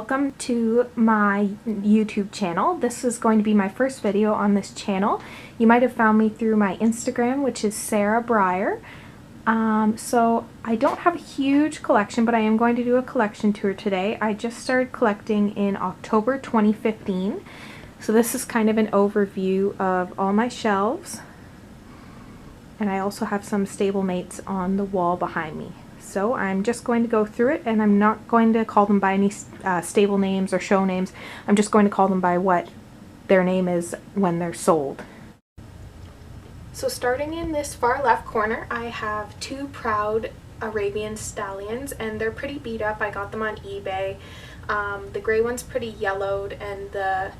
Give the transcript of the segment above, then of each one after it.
welcome to my YouTube channel. This is going to be my first video on this channel. You might have found me through my Instagram, which is Sarah Breyer. So I don't have a huge collection, but I am going to do a collection tour today. I just started collecting in October 2015. So this is kind of an overview of all my shelves. And I also have some stablemates on the wall behind me. So I'm just going to go through it, and I'm not going to call them by any stable names or show names. I'm just going to call them by what their name is when they're sold. So starting in this far left corner, I have two proud Arabian stallions, and they're pretty beat up. I got them on eBay. The gray one's pretty yellowed, and the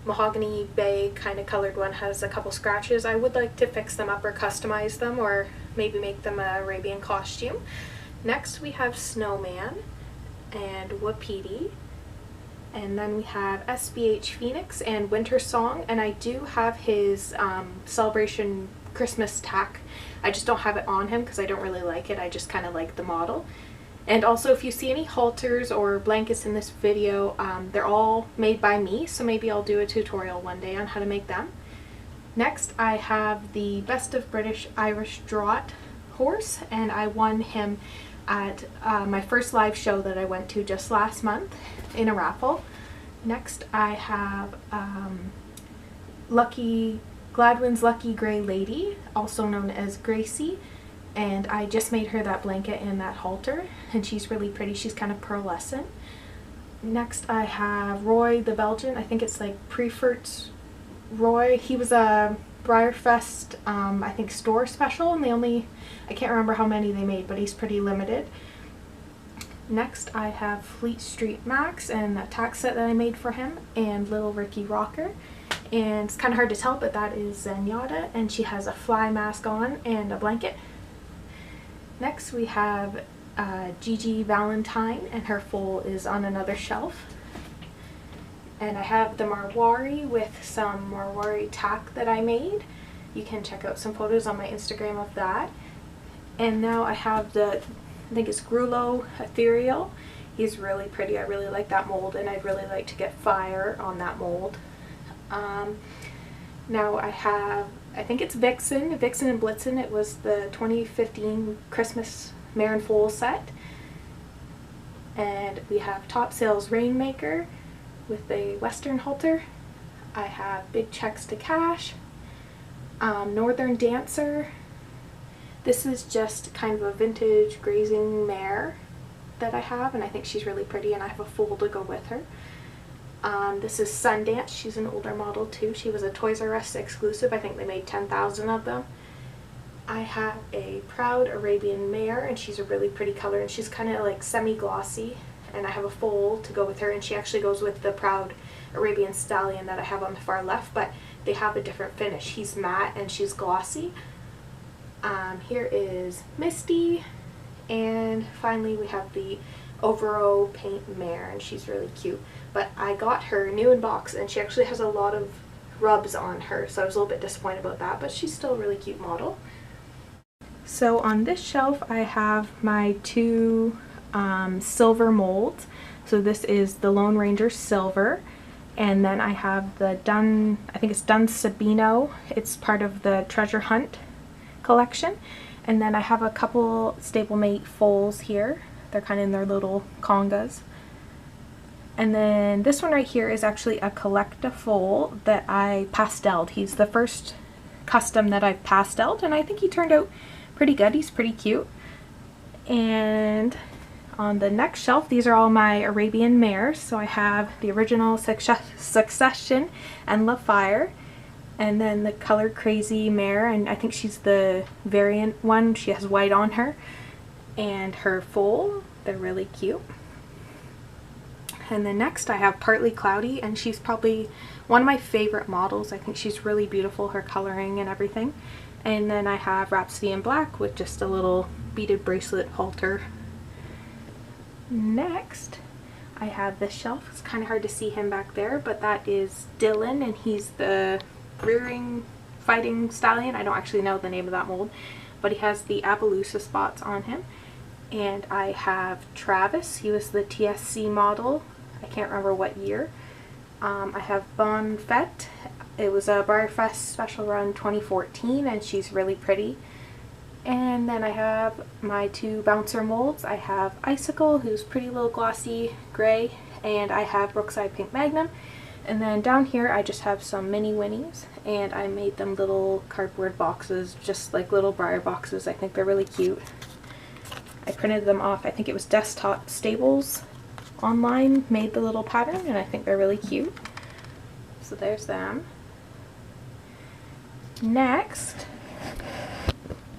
mahogany bay kind of colored one has a couple scratches. I would like to fix them up or customize them, or maybe make them an Arabian costume. Next we have Snowman and Wapiti, and then we have SBH Phoenix and Winter Song, and I do have his Celebration Christmas tack. I just don't have it on him because I don't really like it. I just kind of like the model. And also, if you see any halters or blankets in this video, they're all made by me, so maybe I'll do a tutorial one day on how to make them. Next I have the Best of British Irish Draught horse, and I won him at my first live show that I went to just last month in a raffle. Next I have Gladwin's Lucky Grey Lady, also known as Gracie, and I just made her that blanket and that halter, and she's really pretty. She's kind of pearlescent. Next I have Roy the Belgian. I think it's like Preferts Roy. He was a Breyer Fest, I think, store special, and I can't remember how many they made, but he's pretty limited. Next I have Fleet Street Max and a tack set that I made for him, and Little Ricky Rocker. And it's kind of hard to tell, but that is Zenyatta, and she has a fly mask on and a blanket. Next we have Gigi Valentine, and her foal is on another shelf. And I have the Marwari with some Marwari tack that I made. You can check out some photos on my Instagram of that. And now I have I think it's Grullo Ethereal. He's really pretty. I really like that mold, and I'd really like to get fire on that mold. Now I have, I think it's Vixen and Blitzen. It was the 2015 Christmas Mare and Foal set. And we have Top Sales Rainmaker with a Western halter. I have Big Checks to Cash, Northern Dancer. This is just kind of a vintage grazing mare that I have, and I think she's really pretty, and I have a foal to go with her. This is Sundance. She's an older model too. She was a Toys R Us exclusive. I think they made 10,000 of them. I have a Proud Arabian Mare, and she's a really pretty color, and she's kind of like semi-glossy, and I have a foal to go with her, and she actually goes with the Proud Arabian Stallion that I have on the far left, but they have a different finish. He's matte and she's glossy. Here is Misty, and finally we have the Overo Paint Mare, and she's really cute. But I got her new in box, and she actually has a lot of rubs on her, so I was a little bit disappointed about that, but she's still a really cute model. So on this shelf I have my two silver molds. So this is the Lone Ranger Silver, and then I have the I think it's Dun Sabino. It's part of the Treasure Hunt collection. And then I have a couple stablemate foals here. They're kind of in their little congas. And then this one right here is actually a Collecta foal that I pasteled. He's the first custom that I've pasteled, and I think he turned out pretty good. He's pretty cute. And on the next shelf, these are all my Arabian mares. So I have the original Succession and La Fire, and then the Color Crazy mare, and I think she's the variant one. She has white on her, and her foal. They're really cute. And then next I have Partly Cloudy, and she's probably one of my favorite models. I think she's really beautiful, her coloring and everything. And then I have Rhapsody in Black with just a little beaded bracelet halter. Next I have this shelf. It's kind of hard to see him back there, but that is Dylan, and he's the rearing fighting stallion. I don't actually know the name of that mold, but he has the Appaloosa spots on him. And I have Travis. He was the TSC model I can't remember what year. I have Bon Fette. It was a Breyer Fest special run 2014, and she's really pretty. And then I have my two bouncer molds. I have Icicle, who's pretty little glossy gray, and I have Brookside Pink Magnum. And then down here I just have some mini Winnies, and I made them little cardboard boxes, just like little Breyer boxes. I think they're really cute. I printed them off, I think it was Desktop Stables online, made the little pattern, and I think they're really cute. So there's them. Next,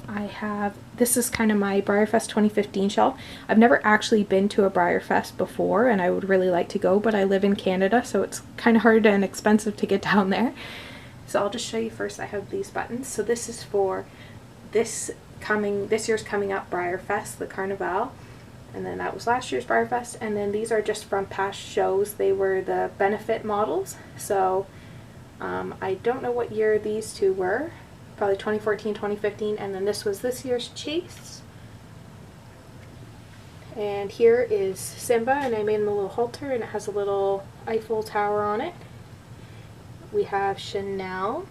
I have, this is kind of my Breyer Fest 2015 shelf. I've never actually been to a Breyer Fest before, and I would really like to go, but I live in Canada, so it's kind of hard and expensive to get down there. So I'll just show you first. I have these buttons. So this is for this year's coming up Breyer Fest, the Carnival, and then that was last year's Breyer Fest, and then these are just from past shows. They were the benefit models. So I don't know what year these two were. Probably 2014, 2015, and then this was this year's Chase. And here is Simba, and I made him a little halter, and it has a little Eiffel Tower on it. We have Chanel,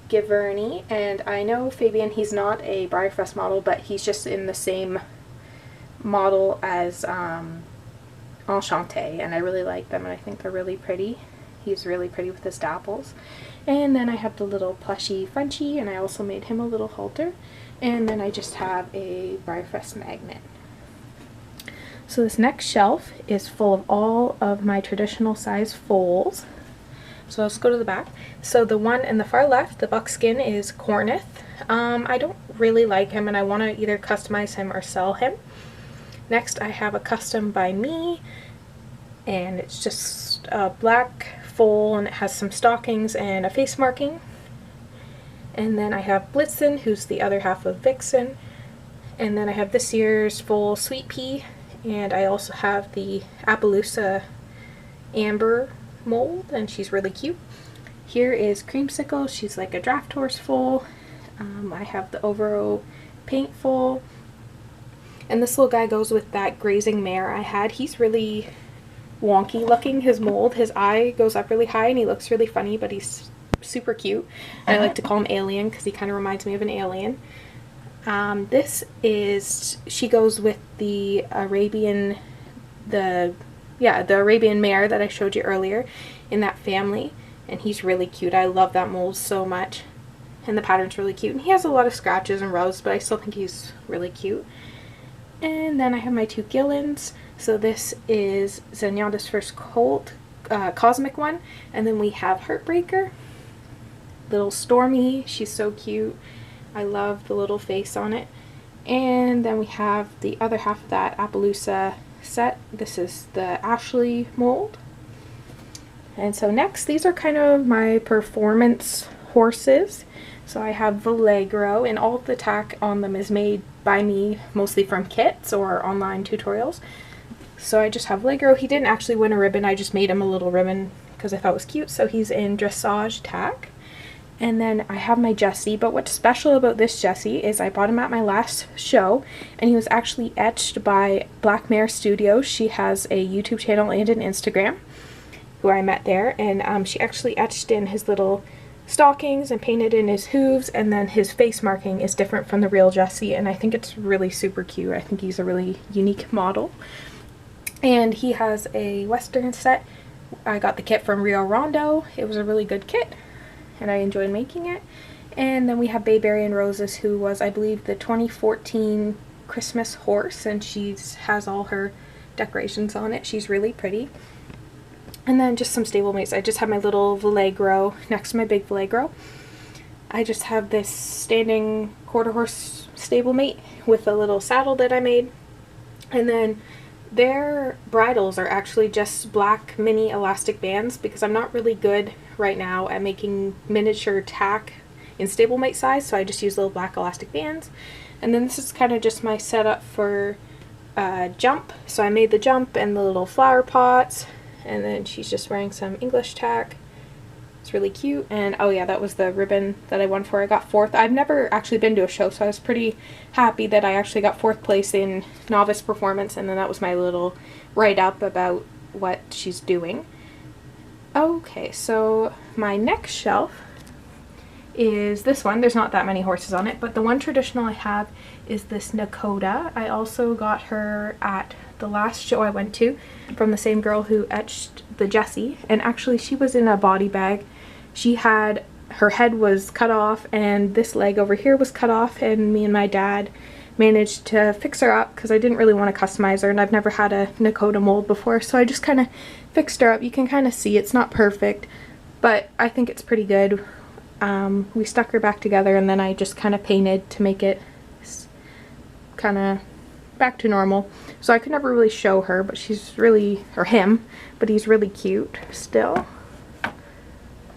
Giverny, and I know Fabian, he's not a Breyer Fest model, but he's just in the same model as Enchanté, and I really like them, and I think they're really pretty. He's really pretty with his dapples. And then I have the little plushy Frenchie, and I also made him a little halter. And then I just have a Breyer Fest magnet. So this next shelf is full of all of my traditional size foals. So let's go to the back. So the one in the far left, the buckskin, is Corneth. I don't really like him, and I want to either customize him or sell him. Next I have a custom by me, and it's just a black foal, and it has some stockings and a face marking. And then I have Blitzen, who's the other half of Vixen. And then I have this year's foal Sweet Pea, and I also have the Appaloosa Amber mold, and she's really cute. Here is Creamsicle. She's like a draft horse foal. I have the Overo paint foal, and this little guy goes with that grazing mare I had. He's really wonky looking, his mold. His eye goes up really high and he looks really funny, but he's super cute. And I like to call him Alien because he kind of reminds me of an alien. This is, she goes with the Arabian, the Arabian mare that I showed you earlier in that family, and he's really cute. I love that mold so much, and the pattern's really cute, and he has a lot of scratches and rubs, but I still think he's really cute. And then I have my two Gillens. So this is Zenyatta's first colt, cosmic one, and then we have Heartbreaker, little Stormy. She's so cute. I love the little face on it. And then we have the other half of that Appaloosa set. This is the Ashley mold. And so next, these are kind of my performance horses. So I have Vallegro, and all of the tack on them is made by me, mostly from kits or online tutorials. So I just have Vallegro. He didn't actually win a ribbon, I just made him a little ribbon because I thought it was cute. So he's in dressage tack. And then I have my Jesse, but what's special about this Jesse is I bought him at my last show, and he was actually etched by Black Mare Studios. She has a YouTube channel and an Instagram, who I met there, and she actually etched in his little stockings and painted in his hooves, and then his face marking is different from the real Jesse, and I think it's really super cute. I think he's a really unique model. And he has a Western set. I got the kit from Rio Rondo. It was a really good kit, and I enjoyed making it. And then we have Bayberry and Roses, who was, I believe, the 2014 Christmas horse, and she has all her decorations on it. She's really pretty. And then just some stablemates. I just have my little Vallegro next to my big Vallegro. I just have this standing quarter horse stablemate with a little saddle that I made. And then their bridles are actually just black mini elastic bands, because I'm not really good right now at making miniature tack in stablemate size, so I just use little black elastic bands. And then this is kind of just my setup for jump. So I made the jump and the little flower pots, and then she's just wearing some English tack. It's really cute. And oh yeah, that was the ribbon that I won for. I got 4th. I've never actually been to a show, so I was pretty happy that I actually got 4th place in novice performance, and then that was my little write-up about what she's doing. Okay, so my next shelf is this one. There's not that many horses on it, but the one traditional I have is this Nakota. I also got her at the last show I went to from the same girl who etched the Jessie, and actually she was in a body bag. She had, her head was cut off and this leg over here was cut off, and me and my dad managed to fix her up because I didn't really want to customize her, and I've never had a Nakota mold before, so I just kind of fixed her up. You can kind of see it's not perfect, but I think it's pretty good. We stuck her back together, and then I just kind of painted to make it kind of back to normal. So I could never really show her, but she's really, or him, but he's really cute still.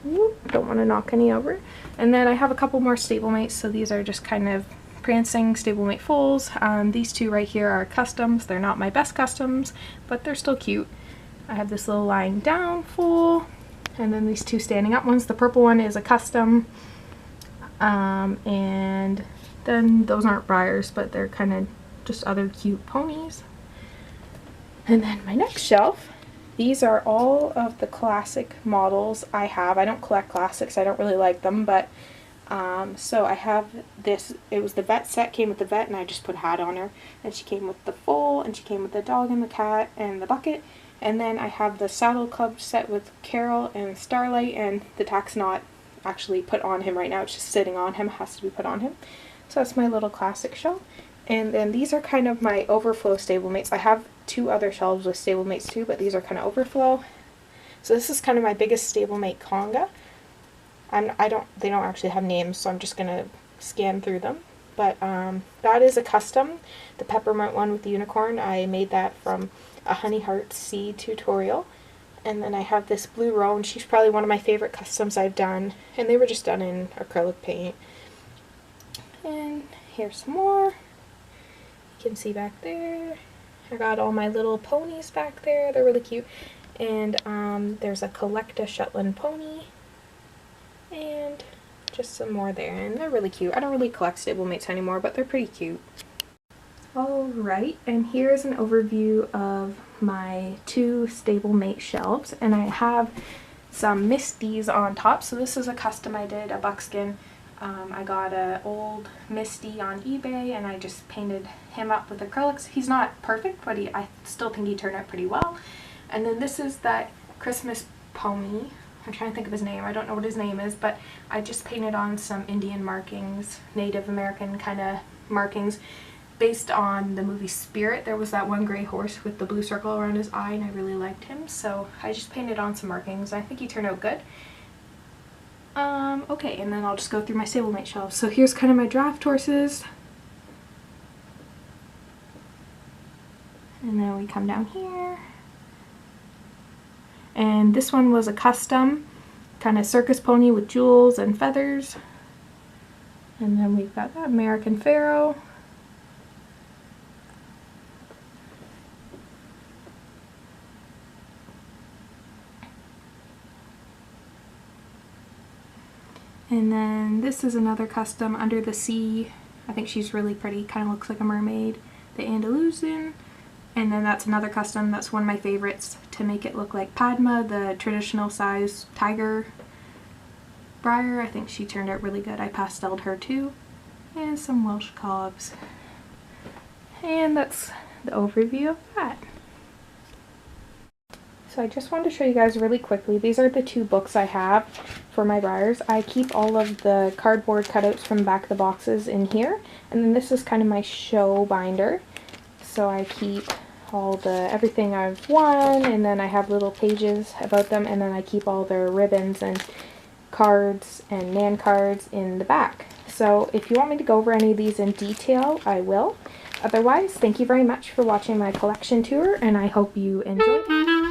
Don't want to knock any over. And then I have a couple more stablemates, so these are just kind of prancing stablemate foals. These two right here are customs. They're not my best customs, but they're still cute. I have this little lying down foal, and then these two standing up ones. The purple one is a custom, and then those aren't Breyers, but they're kind of just other cute ponies. And then my next shelf, these are all of the classic models I have. I don't collect classics, I don't really like them, but so I have this. It was the vet set, came with the vet, and I just put a hat on her, and she came with the foal, and she came with the dog and the cat and the bucket. And then I have the Saddle Club set with Carol and Starlight, and the tack's not actually put on him right now, it's just sitting on him, it has to be put on him. So that's my little classic shelf. And then these are kind of my overflow stablemates. I have two other shelves with stablemates too, but these are kind of overflow. So this is kind of my biggest stablemate conga. They don't actually have names, so I'm just gonna scan through them. But that is a custom, the peppermint one with the unicorn. I made that from a Honey Heart Sea tutorial. And then I have this Blue Roan. She's probably one of my favorite customs I've done, and they were just done in acrylic paint. And here's some more. You can see back there. I got all my little ponies back there. They're really cute. And there's a Collecta Shetland pony. And just some more there. And they're really cute. I don't really collect stablemates anymore, but they're pretty cute. Alright, and here's an overview of my two stablemate shelves, and I have some Misties on top. So this is a custom I did, a buckskin. I got an old Misty on eBay, and I just painted him up with acrylics. He's not perfect, but I still think he turned out pretty well. And then this is that Christmas pony. I'm trying to think of his name. I don't know what his name is, but I just painted on some Indian markings, Native American kind of markings, based on the movie Spirit. There was that one gray horse with the blue circle around his eye, and I really liked him, so I just painted on some markings. I think he turned out good. Okay, and then I'll just go through my stablemate shelves. So here's kind of my draft horses. And then we come down here. And this one was a custom, kind of circus pony with jewels and feathers. And then we've got that American Pharaoh. And then this is another custom, Under the Sea. I think she's really pretty, kind of looks like a mermaid. The Andalusian. And then that's another custom, that's one of my favorites, to make it look like Padma, the traditional size tiger Breyer. I think she turned out really good. I pasteled her too. And some Welsh cobs. And that's the overview of that. So I just wanted to show you guys really quickly, these are the two books I have for my Breyers. I keep all of the cardboard cutouts from the back of the boxes in here, and then this is kind of my show binder. So I keep all the everything I've won, and then I have little pages about them, and then I keep all their ribbons and cards and man cards in the back. So if you want me to go over any of these in detail, I will. Otherwise, thank you very much for watching my collection tour, and I hope you enjoyed it.